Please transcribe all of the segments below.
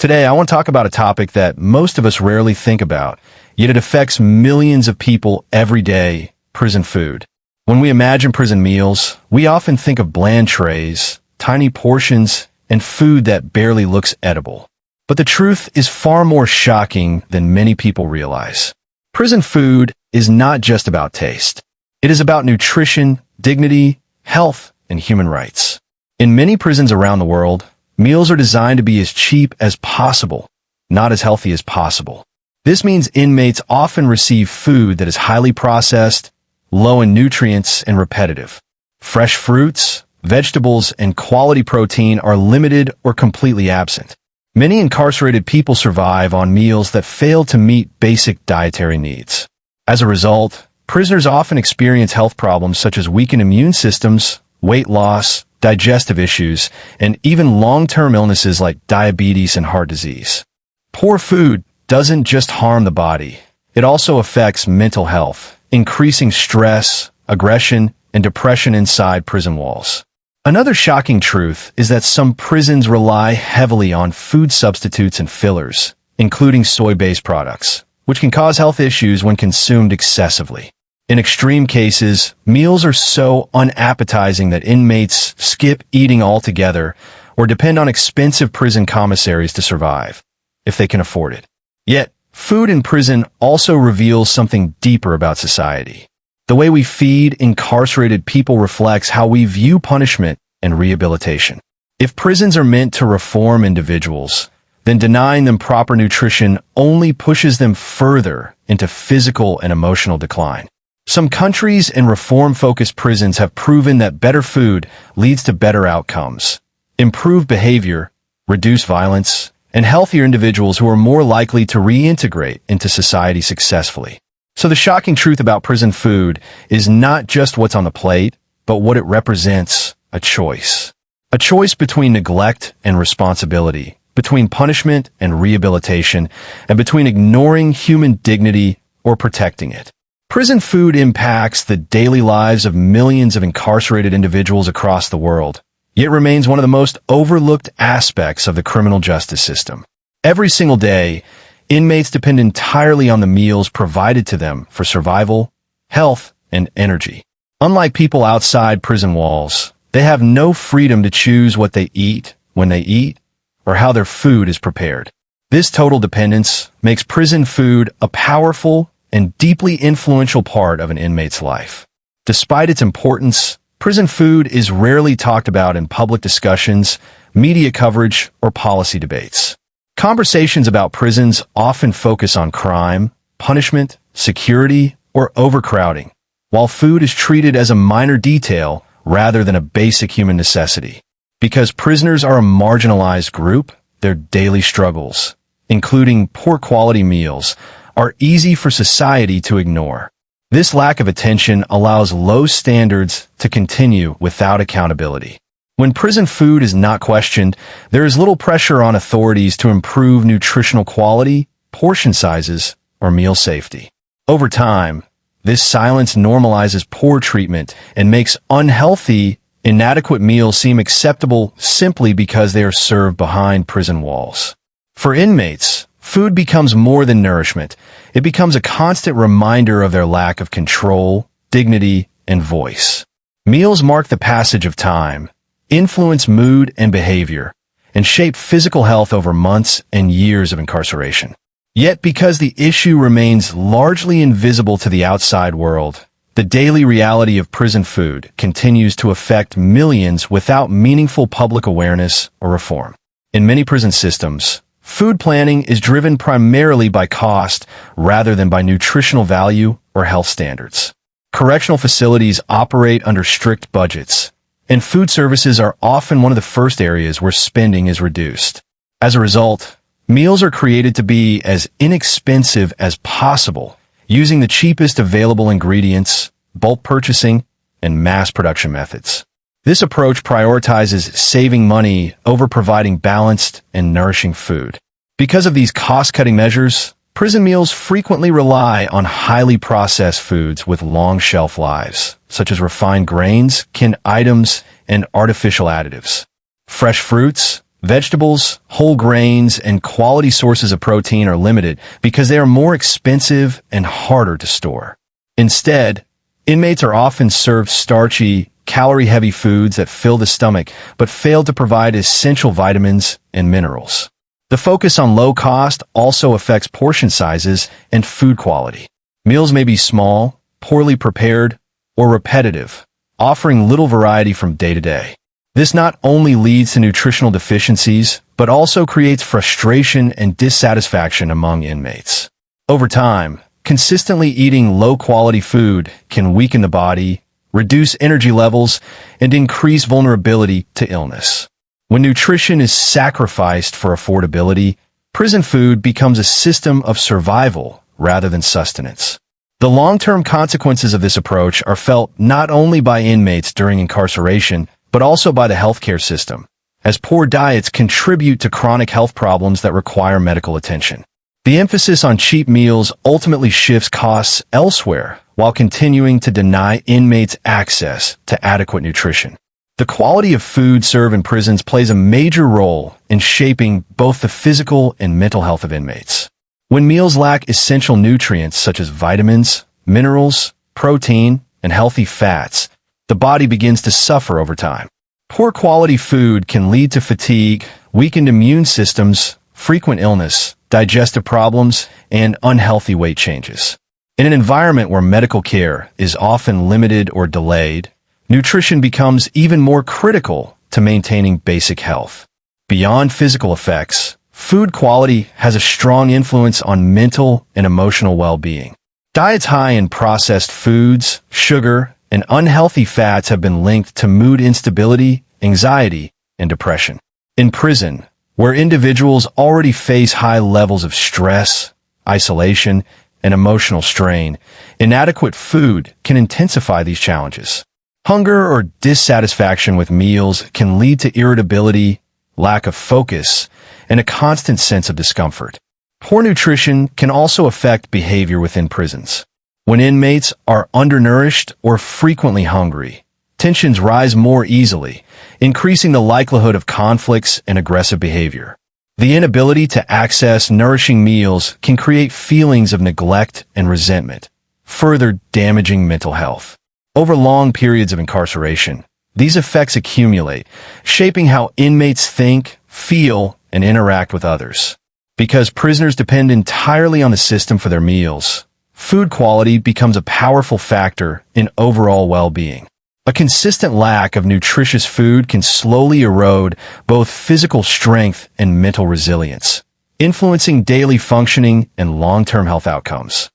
Today, I want to talk about a topic that most of us rarely think about, yet it affects millions of people every day: prison food. When we imagine prison meals, we often think of bland trays, tiny portions, and food that barely looks edible. But the truth is far more shocking than many people realize. Prison food is not just about taste. It is about nutrition, dignity, health, and human rights. In many prisons around the world, meals are designed to be as cheap as possible, not as healthy as possible. This means inmates often receive food that is highly processed, low in nutrients, and repetitive. Fresh fruits, vegetables, and quality protein are limited or completely absent. Many incarcerated people survive on meals that fail to meet basic dietary needs. As a result, prisoners often experience health problems such as weakened immune systems, weight loss, digestive issues, and even long-term illnesses like diabetes and heart disease. Poor food doesn't just harm the body, it also affects mental health, increasing stress, aggression, and depression inside prison walls. Another shocking truth is that some prisons rely heavily on food substitutes and fillers, including soy-based products, which can cause health issues when consumed excessively. In extreme cases, meals are so unappetizing that inmates skip eating altogether or depend on expensive prison commissaries to survive, if they can afford it. Yet, food in prison also reveals something deeper about society. The way we feed incarcerated people reflects how we view punishment and rehabilitation. If prisons are meant to reform individuals, then denying them proper nutrition only pushes them further into physical and emotional decline. Some countries and reform-focused prisons have proven that better food leads to better outcomes, improved behavior, reduced violence, and healthier individuals who are more likely to reintegrate into society successfully. So the shocking truth about prison food is not just what's on the plate, but what it represents: a choice. A choice between neglect and responsibility, between punishment and rehabilitation, and between ignoring human dignity or protecting it. Prison food impacts the daily lives of millions of incarcerated individuals across the world, yet remains one of the most overlooked aspects of the criminal justice system. Every single day, inmates depend entirely on the meals provided to them for survival, health, and energy. Unlike people outside prison walls, they have no freedom to choose what they eat, when they eat, or how their food is prepared. This total dependence makes prison food a powerful and deeply influential part of an inmate's life. Despite its importance, prison food is rarely talked about in public discussions, media coverage, or policy debates. Conversations about prisons often focus on crime, punishment, security, or overcrowding, while food is treated as a minor detail rather than a basic human necessity. Because prisoners are a marginalized group, their daily struggles, including poor quality meals, are easy for society to ignore. This lack of attention allows low standards to continue without accountability. When prison food is not questioned, there is little pressure on authorities to improve nutritional quality, portion sizes, or meal safety. Over time, this silence normalizes poor treatment and makes unhealthy, inadequate meals seem acceptable simply because they are served behind prison walls. For inmates, food becomes more than nourishment. It becomes a constant reminder of their lack of control, dignity, and voice. Meals mark the passage of time, influence mood and behavior, and shape physical health over months and years of incarceration. Yet because the issue remains largely invisible to the outside world, the daily reality of prison food continues to affect millions without meaningful public awareness or reform. In many prison systems, food planning is driven primarily by cost rather than by nutritional value or health standards. Correctional facilities operate under strict budgets, and food services are often one of the first areas where spending is reduced. As a result, meals are created to be as inexpensive as possible, using the cheapest available ingredients, bulk purchasing, and mass production methods. This approach prioritizes saving money over providing balanced and nourishing food. Because of these cost-cutting measures, prison meals frequently rely on highly processed foods with long shelf lives, such as refined grains, canned items, and artificial additives. Fresh fruits, Vegetables, whole grains, and quality sources of protein are limited because they are more expensive and harder to store. Instead, inmates are often served starchy, calorie-heavy foods that fill the stomach but fail to provide essential vitamins and minerals. The focus on low cost also affects portion sizes and food quality. Meals may be small, poorly prepared, or repetitive, offering little variety from day to day. This not only leads to nutritional deficiencies, but also creates frustration and dissatisfaction among inmates. Over time, consistently eating low-quality food can weaken the body, reduce energy levels, and increase vulnerability to illness. When nutrition is sacrificed for affordability, prison food becomes a system of survival rather than sustenance. The long-term consequences of this approach are felt not only by inmates during incarceration, but also by the healthcare system, as poor diets contribute to chronic health problems that require medical attention. The emphasis on cheap meals ultimately shifts costs elsewhere while continuing to deny inmates access to adequate nutrition. The quality of food served in prisons plays a major role in shaping both the physical and mental health of inmates. When meals lack essential nutrients such as vitamins, minerals, protein, and healthy fats, the body begins to suffer over time. Poor quality food can lead to fatigue, weakened immune systems, frequent illness, digestive problems, and unhealthy weight changes. In an environment where medical care is often limited or delayed, nutrition becomes even more critical to maintaining basic health. Beyond physical effects, food quality has a strong influence on mental and emotional well-being. Diets high in processed foods, sugar, and unhealthy fats have been linked to mood instability, anxiety, and depression. In prison, where individuals already face high levels of stress, isolation, and emotional strain, inadequate food can intensify these challenges. Hunger or dissatisfaction with meals can lead to irritability, lack of focus, and a constant sense of discomfort. Poor nutrition can also affect behavior within prisons. When inmates are undernourished or frequently hungry, tensions rise more easily, increasing the likelihood of conflicts and aggressive behavior. The inability to access nourishing meals can create feelings of neglect and resentment, further damaging mental health. Over long periods of incarceration, these effects accumulate, shaping how inmates think, feel, and interact with others. Because prisoners depend entirely on the system for their meals, food quality becomes a powerful factor in overall well-being. A consistent lack of nutritious food can slowly erode both physical strength and mental resilience, influencing daily functioning and long-term health outcomes.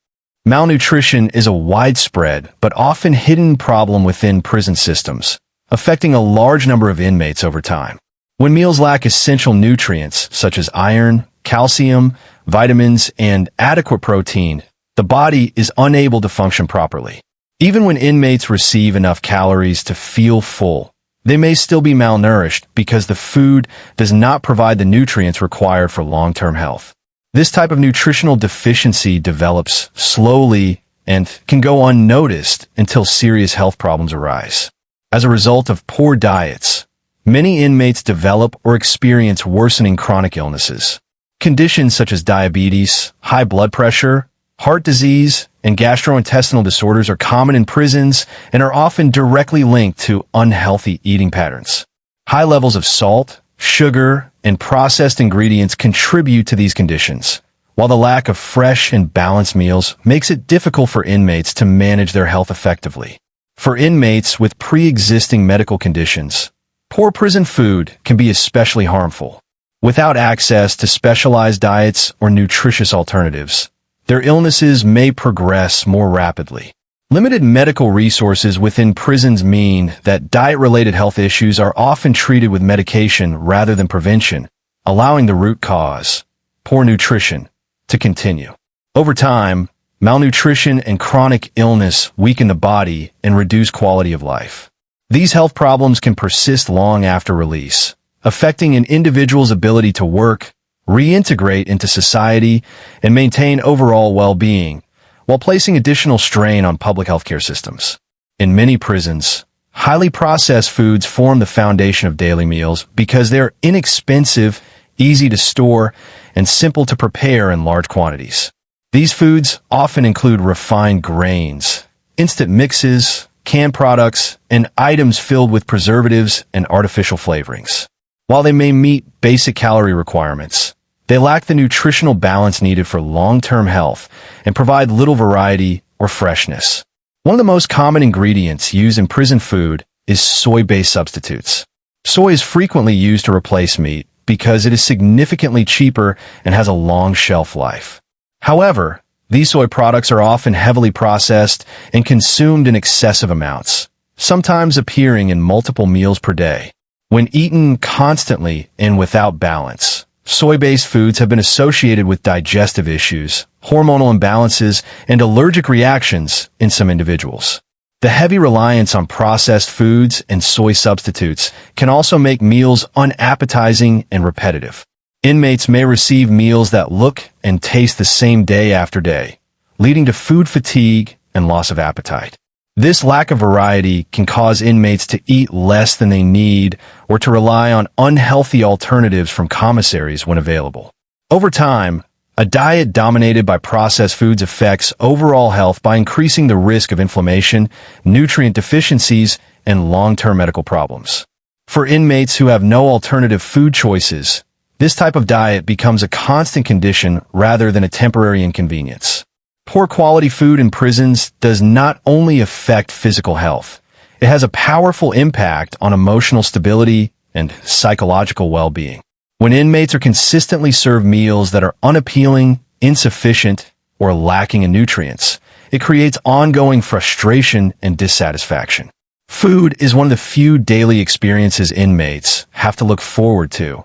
Malnutrition is a widespread but often hidden problem within prison systems, affecting a large number of inmates over time. When meals lack essential nutrients such as iron, calcium, vitamins, and adequate protein, the body is unable to function properly. Even when inmates receive enough calories to feel full, they may still be malnourished because the food does not provide the nutrients required for long-term health. This type of nutritional deficiency develops slowly and can go unnoticed until serious health problems arise. As a result of poor diets, many inmates develop or experience worsening chronic illnesses. Conditions such as diabetes, high blood pressure, heart disease, and gastrointestinal disorders are common in prisons and are often directly linked to unhealthy eating patterns. High levels of salt, sugar, and processed ingredients contribute to these conditions, while the lack of fresh and balanced meals makes it difficult for inmates to manage their health effectively. For inmates with pre-existing medical conditions, poor prison food can be especially harmful. Without access to specialized diets or nutritious alternatives, their illnesses may progress more rapidly. Limited medical resources within prisons mean that diet-related health issues are often treated with medication rather than prevention, allowing the root cause, poor nutrition, to continue. Over time, malnutrition and chronic illness weaken the body and reduce quality of life. These health problems can persist long after release, affecting an individual's ability to work, reintegrate into society, and maintain overall well-being, while placing additional strain on public healthcare systems. In many prisons, Highly processed foods form the foundation of daily meals because they're inexpensive, easy to store, and simple to prepare in large quantities. These foods often include refined grains, instant mixes, canned products, and items filled with preservatives and artificial flavorings. While they may meet basic calorie requirements, they lack the nutritional balance needed for long-term health and provide little variety or freshness. One of the most common ingredients used in prison food is soy-based substitutes. Soy is frequently used to replace meat because it is significantly cheaper and has a long shelf life. However, these soy products are often heavily processed and consumed in excessive amounts, sometimes appearing in multiple meals per day. When eaten constantly and without balance, soy-based foods have been associated with digestive issues, hormonal imbalances, and allergic reactions in some individuals. The heavy reliance on processed foods and soy substitutes can also make meals unappetizing and repetitive. Inmates may receive meals that look and taste the same day after day, leading to food fatigue and loss of appetite. This lack of variety can cause inmates to eat less than they need or to rely on unhealthy alternatives from commissaries when available. Over time, a diet dominated by processed foods affects overall health by increasing the risk of inflammation, nutrient deficiencies, and long-term medical problems. For inmates who have no alternative food choices, this type of diet becomes a constant condition rather than a temporary inconvenience. Poor quality food in prisons does not only affect physical health, it has a powerful impact on emotional stability and psychological well-being. When inmates are consistently served meals that are unappealing, insufficient, or lacking in nutrients, it creates ongoing frustration and dissatisfaction. Food is one of the few daily experiences inmates have to look forward to,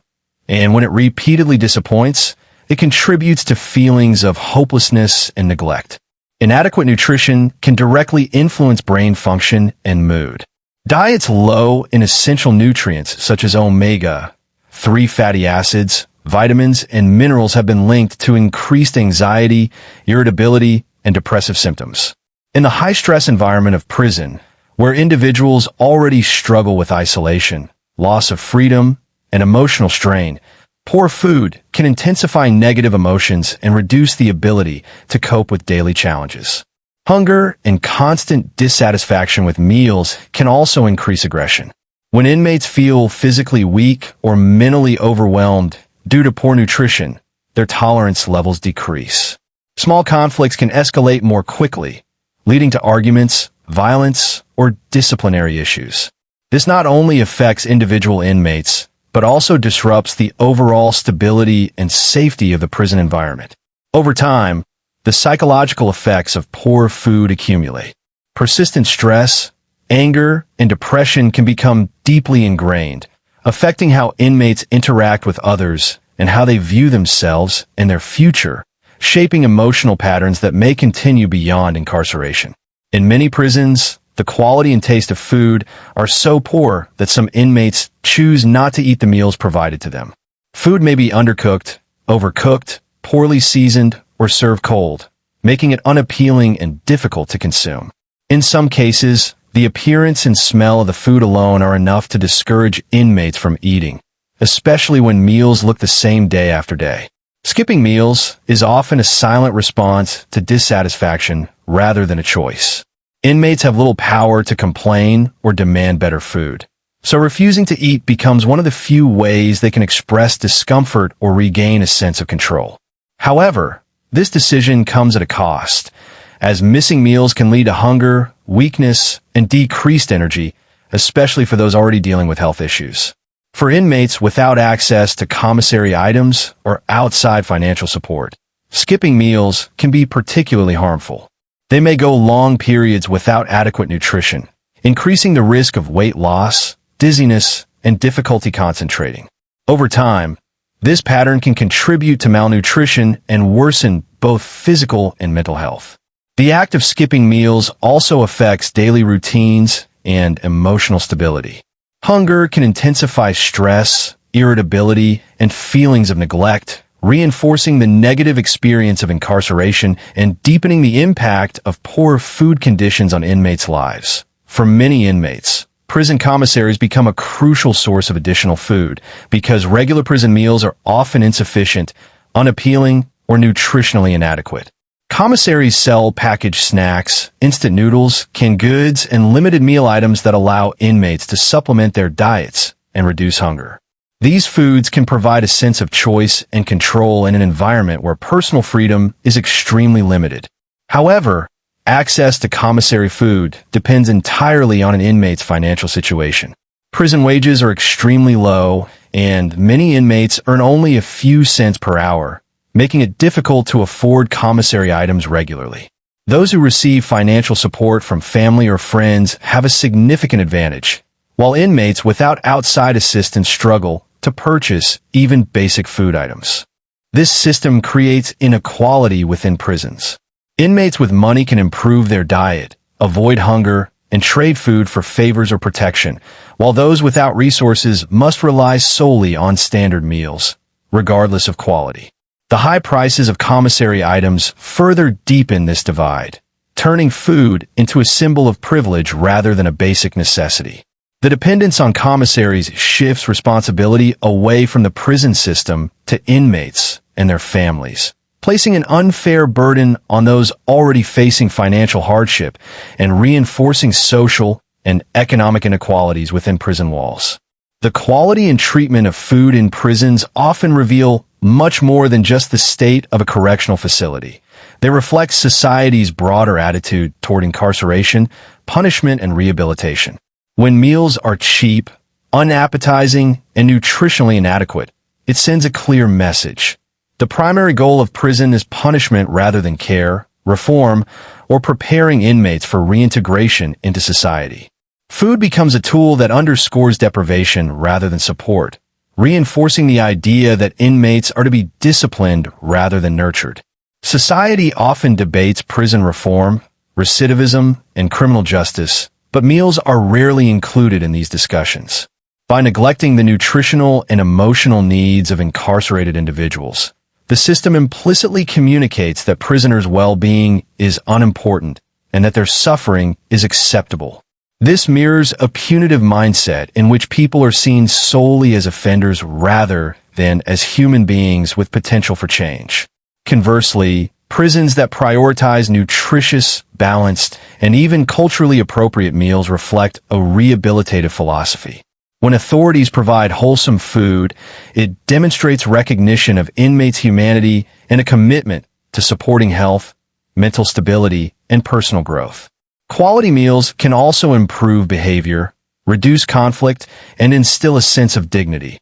and when it repeatedly disappoints, it contributes to feelings of hopelessness and neglect. Inadequate nutrition can directly influence brain function and mood. Diets low in essential nutrients such as omega-3 fatty acids, vitamins, and minerals have been linked to increased anxiety, irritability, and depressive symptoms. In the high-stress environment of prison, where individuals already struggle with isolation, loss of freedom, and emotional strain, poor food can intensify negative emotions and reduce the ability to cope with daily challenges. Hunger and constant dissatisfaction with meals can also increase aggression. When inmates feel physically weak or mentally overwhelmed due to poor nutrition, their tolerance levels decrease. Small conflicts can escalate more quickly, leading to arguments, violence, or disciplinary issues. This not only affects individual inmates, but also disrupts the overall stability and safety of the prison environment. Over time, the psychological effects of poor food accumulate. Persistent stress, anger, and depression can become deeply ingrained, affecting how inmates interact with others and how they view themselves and their future, shaping emotional patterns that may continue beyond incarceration. In many prisons, the quality and taste of food are so poor that some inmates choose not to eat the meals provided to them. Food may be undercooked, overcooked, poorly seasoned, or served cold, making it unappealing and difficult to consume. In some cases, the appearance and smell of the food alone are enough to discourage inmates from eating, especially when meals look the same day after day. Skipping meals is often a silent response to dissatisfaction rather than a choice. Inmates have little power to complain or demand better food, so refusing to eat becomes one of the few ways they can express discomfort or regain a sense of control. However, this decision comes at a cost, as missing meals can lead to hunger, weakness, and decreased energy, especially for those already dealing with health issues. For inmates without access to commissary items or outside financial support, skipping meals can be particularly harmful. They may go long periods without adequate nutrition, increasing the risk of weight loss, dizziness, and difficulty concentrating. Over time, this pattern can contribute to malnutrition and worsen both physical and mental health. The act of skipping meals also affects daily routines and emotional stability. Hunger can intensify stress, irritability, and feelings of neglect, reinforcing the negative experience of incarceration and deepening the impact of poor food conditions on inmates' lives. For many inmates, prison commissaries become a crucial source of additional food because regular prison meals are often insufficient, unappealing, or nutritionally inadequate. Commissaries sell packaged snacks, instant noodles, canned goods, and limited meal items that allow inmates to supplement their diets and reduce hunger. These foods can provide a sense of choice and control in an environment where personal freedom is extremely limited. However, access to commissary food depends entirely on an inmate's financial situation. Prison wages are extremely low, and many inmates earn only a few cents per hour, making it difficult to afford commissary items regularly. Those who receive financial support from family or friends have a significant advantage, while inmates without outside assistance struggle to purchase even basic food items. This system creates inequality within prisons. Inmates with money can improve their diet, avoid hunger, and trade food for favors or protection, while those without resources must rely solely on standard meals, regardless of quality. The high prices of commissary items further deepen this divide, turning food into a symbol of privilege rather than a basic necessity. The dependence on commissaries shifts responsibility away from the prison system to inmates and their families, placing an unfair burden on those already facing financial hardship and reinforcing social and economic inequalities within prison walls. The quality and treatment of food in prisons often reveal much more than just the state of a correctional facility. They reflect society's broader attitude toward incarceration, punishment, and rehabilitation. When meals are cheap, unappetizing, and nutritionally inadequate, it sends a clear message. The primary goal of prison is punishment rather than care, reform, or preparing inmates for reintegration into society. Food becomes a tool that underscores deprivation rather than support, reinforcing the idea that inmates are to be disciplined rather than nurtured. Society often debates prison reform, recidivism, and criminal justice, but meals are rarely included in these discussions. By neglecting the nutritional and emotional needs of incarcerated individuals, the system implicitly communicates that prisoners' well-being is unimportant and that their suffering is acceptable. This mirrors a punitive mindset in which people are seen solely as offenders rather than as human beings with potential for change. Conversely, prisons that prioritize nutritious, balanced, and even culturally appropriate meals reflect a rehabilitative philosophy. When authorities provide wholesome food, it demonstrates recognition of inmates' humanity and a commitment to supporting health, mental stability, and personal growth. Quality meals can also improve behavior, reduce conflict, and instill a sense of dignity,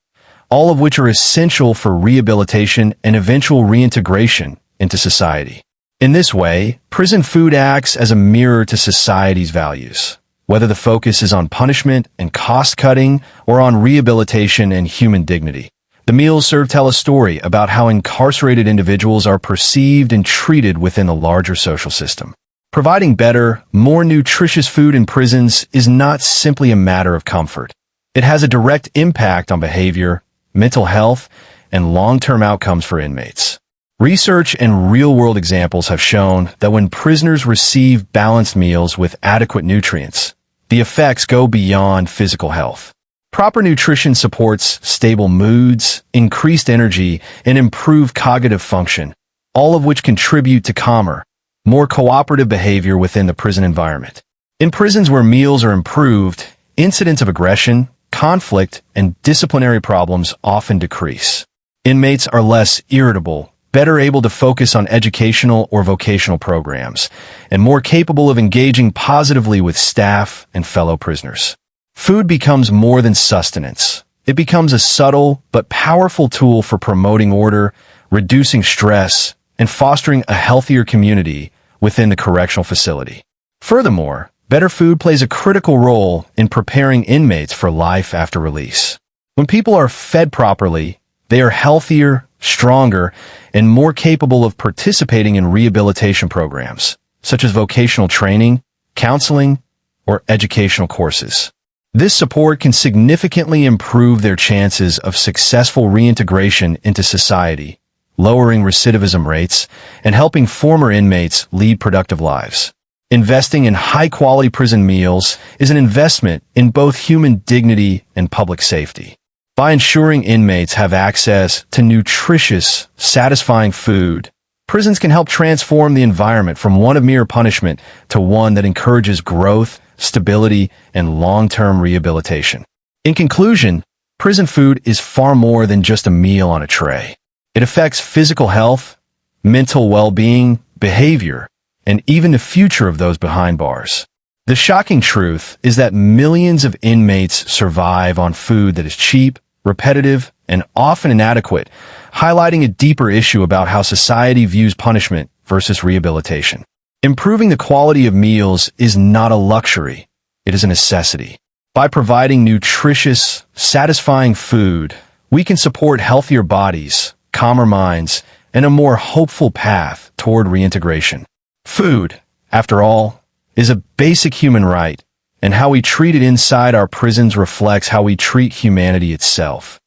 all of which are essential for rehabilitation and eventual reintegration into society. In this way, prison food acts as a mirror to society's values, whether the focus is on punishment and cost-cutting or on rehabilitation and human dignity. The meals serve to tell a story about how incarcerated individuals are perceived and treated within the larger social system. Providing better, more nutritious food in prisons is not simply a matter of comfort. It has a direct impact on behavior, mental health, and long-term outcomes for inmates. Research and real-world examples have shown that when prisoners receive balanced meals with adequate nutrients, the effects go beyond physical health. Proper nutrition supports stable moods, increased energy, and improved cognitive function, all of which contribute to calmer, more cooperative behavior within the prison environment. In prisons where meals are improved, incidents of aggression, conflict, and disciplinary problems often decrease. Inmates are less irritable, better able to focus on educational or vocational programs, and more capable of engaging positively with staff and fellow prisoners. Food becomes more than sustenance. It becomes a subtle but powerful tool for promoting order, reducing stress, and fostering a healthier community within the correctional facility. Furthermore, better food plays a critical role in preparing inmates for life after release. When people are fed properly, they are healthier, stronger, and more capable of participating in rehabilitation programs, such as vocational training, counseling, or educational courses. This support can significantly improve their chances of successful reintegration into society, lowering recidivism rates, and helping former inmates lead productive lives. Investing in high-quality prison meals is an investment in both human dignity and public safety. By ensuring inmates have access to nutritious, satisfying food, prisons can help transform the environment from one of mere punishment to one that encourages growth, stability, and long-term rehabilitation. In conclusion, prison food is far more than just a meal on a tray. It affects physical health, mental well-being, behavior, and even the future of those behind bars. The shocking truth is that millions of inmates survive on food that is cheap, repetitive, and often inadequate, highlighting a deeper issue about how society views punishment versus rehabilitation. Improving the quality of meals is not a luxury, it is a necessity. By providing nutritious, satisfying food, we can support healthier bodies, calmer minds, and a more hopeful path toward reintegration. Food, after all, is a basic human right, and how we treat it inside our prisons reflects how we treat humanity itself.